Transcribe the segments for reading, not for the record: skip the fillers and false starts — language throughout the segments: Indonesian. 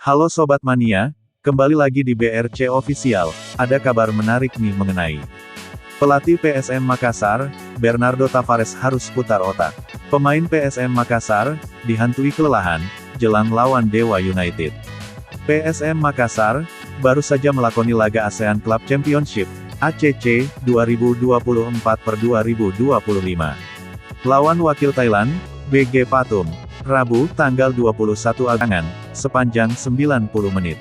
Halo Sobat Mania, kembali lagi di BRC Official. Ada kabar menarik nih mengenai pelatih PSM Makassar, Bernardo Tavares harus putar otak. Pemain PSM Makassar, dihantui kelelahan, jelang lawan Dewa United. PSM Makassar, baru saja melakoni laga ASEAN Club Championship, ACC, 2024/2025. Lawan wakil Thailand, BG Pathum, Rabu, tanggal 21 Agustus, sepanjang 90 menit.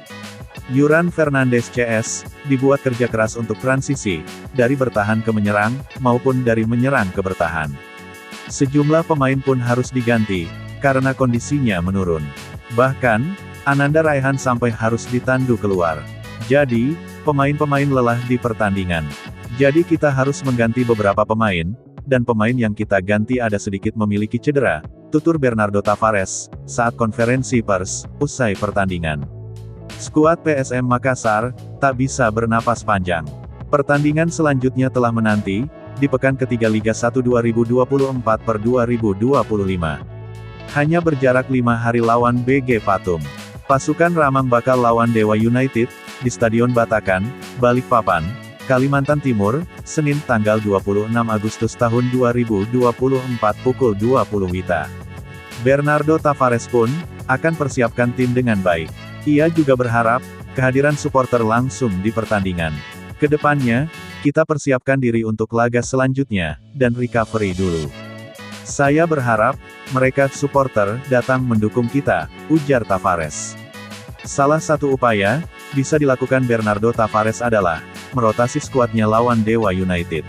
Yuran Fernandes CS, dibuat kerja keras untuk transisi, dari bertahan ke menyerang, maupun dari menyerang ke bertahan. Sejumlah pemain pun harus diganti, karena kondisinya menurun. Bahkan, Ananda Raihan sampai harus ditandu keluar. Jadi, pemain-pemain lelah di pertandingan. Jadi kita harus mengganti beberapa pemain, dan pemain yang kita ganti ada sedikit memiliki cedera, tutur Bernardo Tavares, saat konferensi pers, usai pertandingan. Skuad PSM Makassar, tak bisa bernapas panjang. Pertandingan selanjutnya telah menanti, di pekan ketiga Liga 1 2024/2025. Hanya berjarak 5 hari lawan BG Pathum. Pasukan Ramang bakal lawan Dewa United, di Stadion Batakan, Balikpapan, Kalimantan Timur, Senin tanggal 26 Agustus tahun 2024 pukul 20 WITA. Bernardo Tavares pun, akan persiapkan tim dengan baik. Ia juga berharap, kehadiran supporter langsung di pertandingan. Kedepannya, kita persiapkan diri untuk laga selanjutnya, dan recovery dulu. Saya berharap, mereka supporter, datang mendukung kita, ujar Tavares. Salah satu upaya, bisa dilakukan Bernardo Tavares adalah, merotasi skuadnya lawan Dewa United.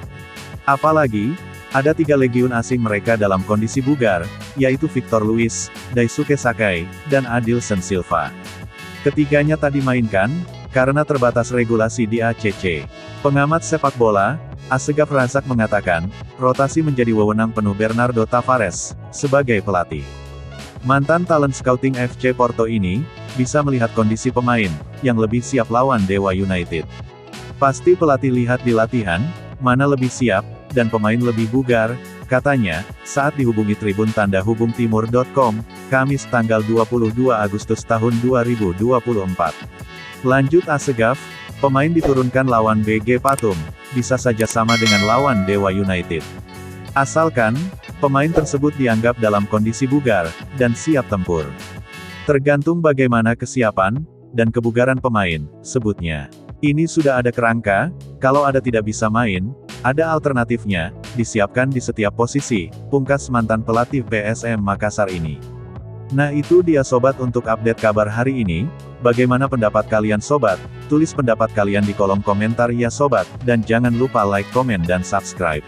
Apalagi, ada 3 legiun asing mereka dalam kondisi bugar, yaitu Victor Luis, Daisuke Sakai, dan Adilson Silva. Ketiganya tak dimainkan, karena terbatas regulasi di ACC. Pengamat sepak bola, Asegaf Razak mengatakan, rotasi menjadi wewenang penuh Bernardo Tavares, sebagai pelatih. Mantan talent scouting FC Porto ini, bisa melihat kondisi pemain, yang lebih siap lawan Dewa United. Pasti pelatih lihat di latihan, mana lebih siap, dan pemain lebih bugar, katanya, saat dihubungi Tribun Tanda Hubung Timur.com, Kamis tanggal 22 Agustus tahun 2024. Lanjut Asegaf, pemain diturunkan lawan BG Pathum, bisa saja sama dengan lawan Dewa United. Asalkan, pemain tersebut dianggap dalam kondisi bugar, dan siap tempur. Tergantung bagaimana kesiapan, dan kebugaran pemain, sebutnya. Ini sudah ada kerangka, kalau ada tidak bisa main, ada alternatifnya, disiapkan di setiap posisi, pungkas mantan pelatih PSM Makassar ini. Nah itu dia sobat untuk update kabar hari ini, bagaimana pendapat kalian sobat, tulis pendapat kalian di kolom komentar ya sobat, dan jangan lupa like, komen dan subscribe.